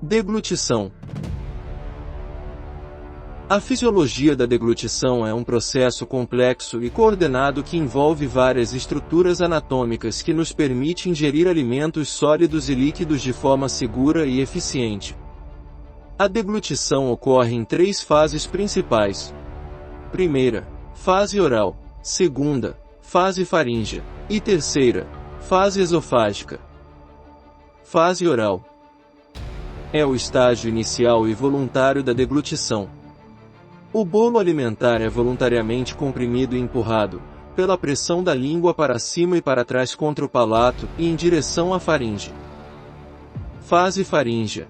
Deglutição. A fisiologia da deglutição é um processo complexo e coordenado que envolve várias estruturas anatômicas que nos permite ingerir alimentos sólidos e líquidos de forma segura e eficiente. A deglutição ocorre em 3 fases principais. Primeira, fase oral. Segunda, fase faríngea. E terceira, fase esofágica. Fase oral é o estágio inicial e voluntário da deglutição. O bolo alimentar é voluntariamente comprimido e empurrado, pela pressão da língua para cima e para trás contra o palato e em direção à faringe. Fase faríngea.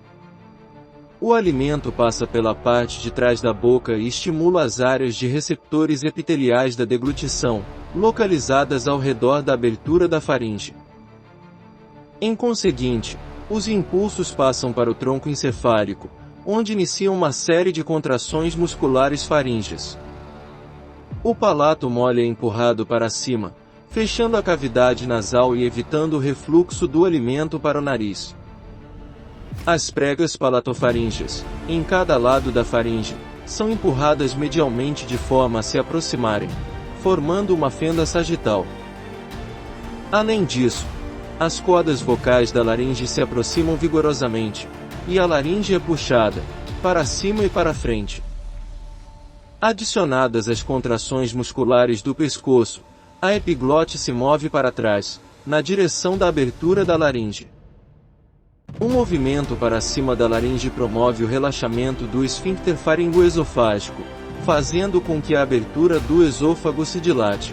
O alimento passa pela parte de trás da boca e estimula as áreas de receptores epiteliais da deglutição, localizadas ao redor da abertura da faringe. Em conseguinte, os impulsos passam para o tronco encefálico, onde iniciam uma série de contrações musculares faríngeas. O palato mole é empurrado para cima, fechando a cavidade nasal e evitando o refluxo do alimento para o nariz. As pregas palatofaríngeas, em cada lado da faringe, são empurradas medialmente de forma a se aproximarem, formando uma fenda sagital. Além disso, as cordas vocais da laringe se aproximam vigorosamente, e a laringe é puxada, para cima e para frente. Adicionadas as contrações musculares do pescoço, a epiglote se move para trás, na direção da abertura da laringe. O movimento para cima da laringe promove o relaxamento do esfíncter faringoesofágico, fazendo com que a abertura do esôfago se dilate.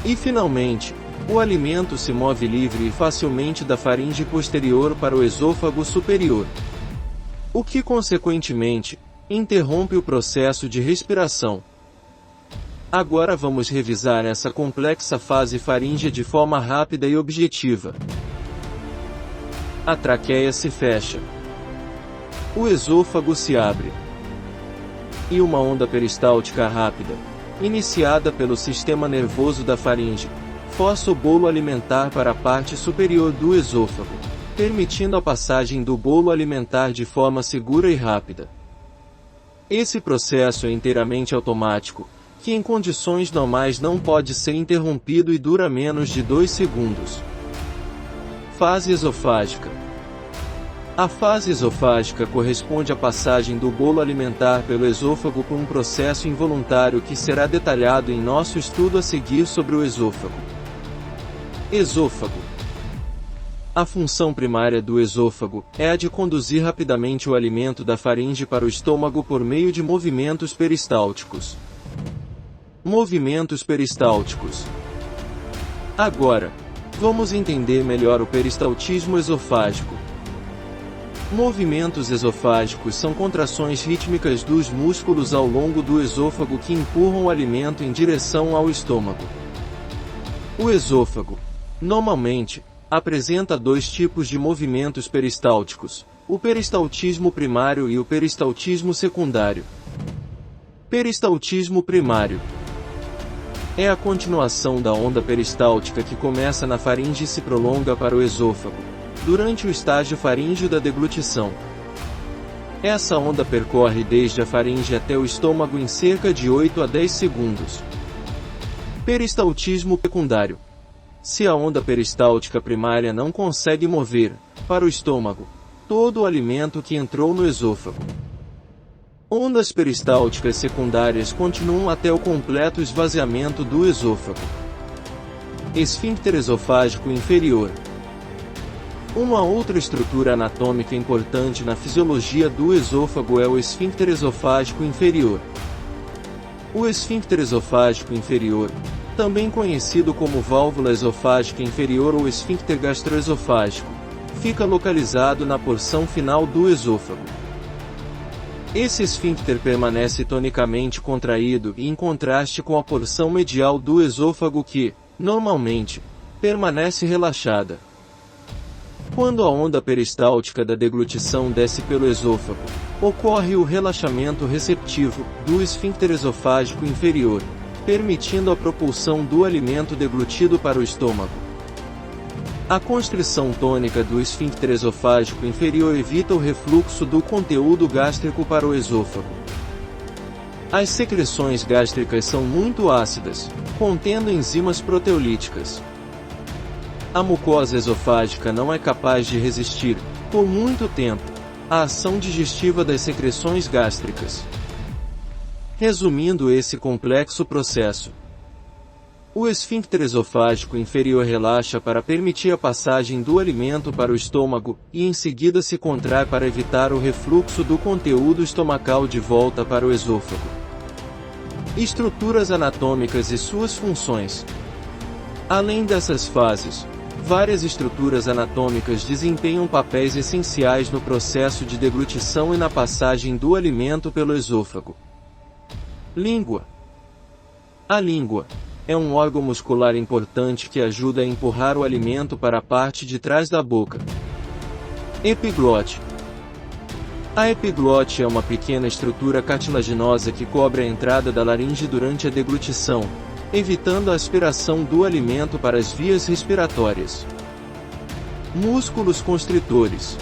E finalmente, o alimento se move livre e facilmente da faringe posterior para o esôfago superior, o que consequentemente interrompe o processo de respiração. Agora vamos revisar essa complexa fase faríngea de forma rápida e objetiva. A traqueia se fecha. O esôfago se abre. E uma onda peristáltica rápida, iniciada pelo sistema nervoso da faringe, força o bolo alimentar para a parte superior do esôfago, permitindo a passagem do bolo alimentar de forma segura e rápida. Esse processo é inteiramente automático, que em condições normais não pode ser interrompido e dura menos de 2 segundos. Fase esofágica. A fase esofágica corresponde à passagem do bolo alimentar pelo esôfago por um processo involuntário que será detalhado em nosso estudo a seguir sobre o esôfago. Esôfago. A função primária do esôfago é a de conduzir rapidamente o alimento da faringe para o estômago por meio de movimentos peristálticos. Movimentos peristálticos. Agora, vamos entender melhor o peristaltismo esofágico. Movimentos esofágicos são contrações rítmicas dos músculos ao longo do esôfago que empurram o alimento em direção ao estômago. O esôfago, normalmente, apresenta 2 tipos de movimentos peristálticos, o peristaltismo primário e o peristaltismo secundário. Peristaltismo primário é a continuação da onda peristáltica que começa na faringe e se prolonga para o esôfago, durante o estágio faríngeo da deglutição. Essa onda percorre desde a faringe até o estômago em cerca de 8 a 10 segundos. Peristaltismo secundário. Se a onda peristáltica primária não consegue mover, para o estômago, todo o alimento que entrou no esôfago. Ondas peristálticas secundárias continuam até o completo esvaziamento do esôfago. Esfíncter esofágico inferior. Uma outra estrutura anatômica importante na fisiologia do esôfago é o esfíncter esofágico inferior. O esfíncter esofágico inferior, também conhecido como válvula esofágica inferior ou esfíncter gastroesofágico, fica localizado na porção final do esôfago. Esse esfíncter permanece tonicamente contraído e em contraste com a porção medial do esôfago que, normalmente, permanece relaxada. Quando a onda peristáltica da deglutição desce pelo esôfago, ocorre o relaxamento receptivo do esfíncter esofágico inferior, permitindo a propulsão do alimento deglutido para o estômago. A constrição tônica do esfíncter esofágico inferior evita o refluxo do conteúdo gástrico para o esôfago. As secreções gástricas são muito ácidas, contendo enzimas proteolíticas. A mucosa esofágica não é capaz de resistir, por muito tempo, à ação digestiva das secreções gástricas. Resumindo esse complexo processo, o esfíncter esofágico inferior relaxa para permitir a passagem do alimento para o estômago e em seguida se contrai para evitar o refluxo do conteúdo estomacal de volta para o esôfago. Estruturas anatômicas e suas funções. Além dessas fases, várias estruturas anatômicas desempenham papéis essenciais no processo de deglutição e na passagem do alimento pelo esôfago. Língua. A língua é um órgão muscular importante que ajuda a empurrar o alimento para a parte de trás da boca. Epiglote. A epiglote é uma pequena estrutura cartilaginosa que cobre a entrada da laringe durante a deglutição, evitando a aspiração do alimento para as vias respiratórias. Músculos constritores.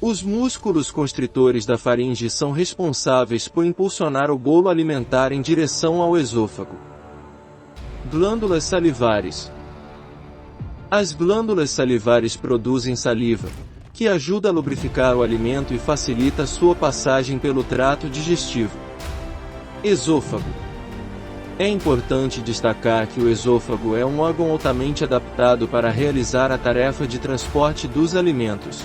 Os músculos constritores da faringe são responsáveis por impulsionar o bolo alimentar em direção ao esôfago. Glândulas salivares. As glândulas salivares produzem saliva, que ajuda a lubrificar o alimento e facilita sua passagem pelo trato digestivo. Esôfago. É importante destacar que o esôfago é um órgão altamente adaptado para realizar a tarefa de transporte dos alimentos.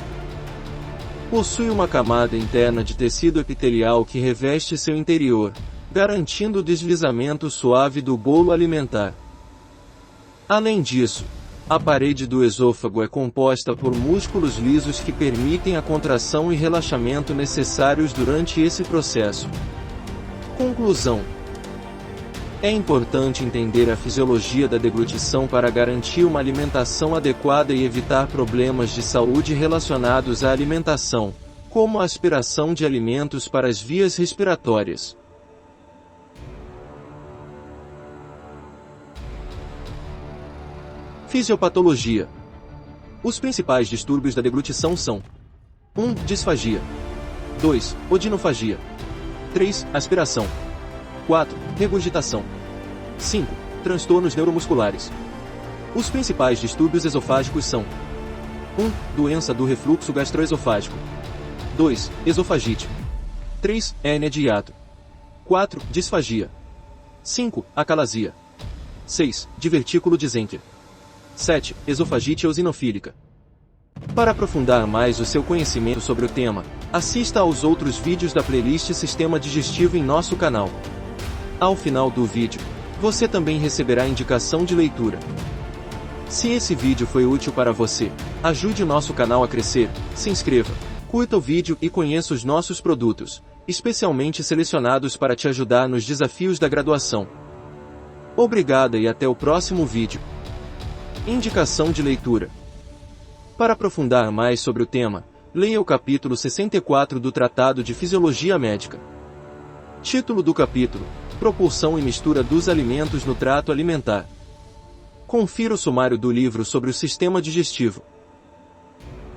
Possui uma camada interna de tecido epitelial que reveste seu interior, garantindo o deslizamento suave do bolo alimentar. Além disso, a parede do esôfago é composta por músculos lisos que permitem a contração e relaxamento necessários durante esse processo. Conclusão. É importante entender a fisiologia da deglutição para garantir uma alimentação adequada e evitar problemas de saúde relacionados à alimentação, como a aspiração de alimentos para as vias respiratórias. Fisiopatologia. Os principais distúrbios da deglutição são: 1. Disfagia. 2. Odinofagia. 3. Aspiração. 4. Regurgitação. 5. Transtornos neuromusculares. Os principais distúrbios esofágicos são: 1. Doença do refluxo gastroesofágico. 2. Esofagite. 3. Hérnia de hiato. 4. Disfagia. 5. Acalasia. 6. Divertículo dizente. 7. Esofagite eosinofílica. Para aprofundar mais o seu conhecimento sobre o tema, assista aos outros vídeos da playlist Sistema Digestivo em nosso canal. Ao final do vídeo, você também receberá indicação de leitura. Se esse vídeo foi útil para você, ajude o nosso canal a crescer, se inscreva, curta o vídeo e conheça os nossos produtos, especialmente selecionados para te ajudar nos desafios da graduação. Obrigada e até o próximo vídeo. Indicação de leitura. Para aprofundar mais sobre o tema, leia o capítulo 64 do Tratado de Fisiologia Médica. Título do capítulo: Propulsão e mistura dos alimentos no trato alimentar. Confira o sumário do livro sobre o sistema digestivo.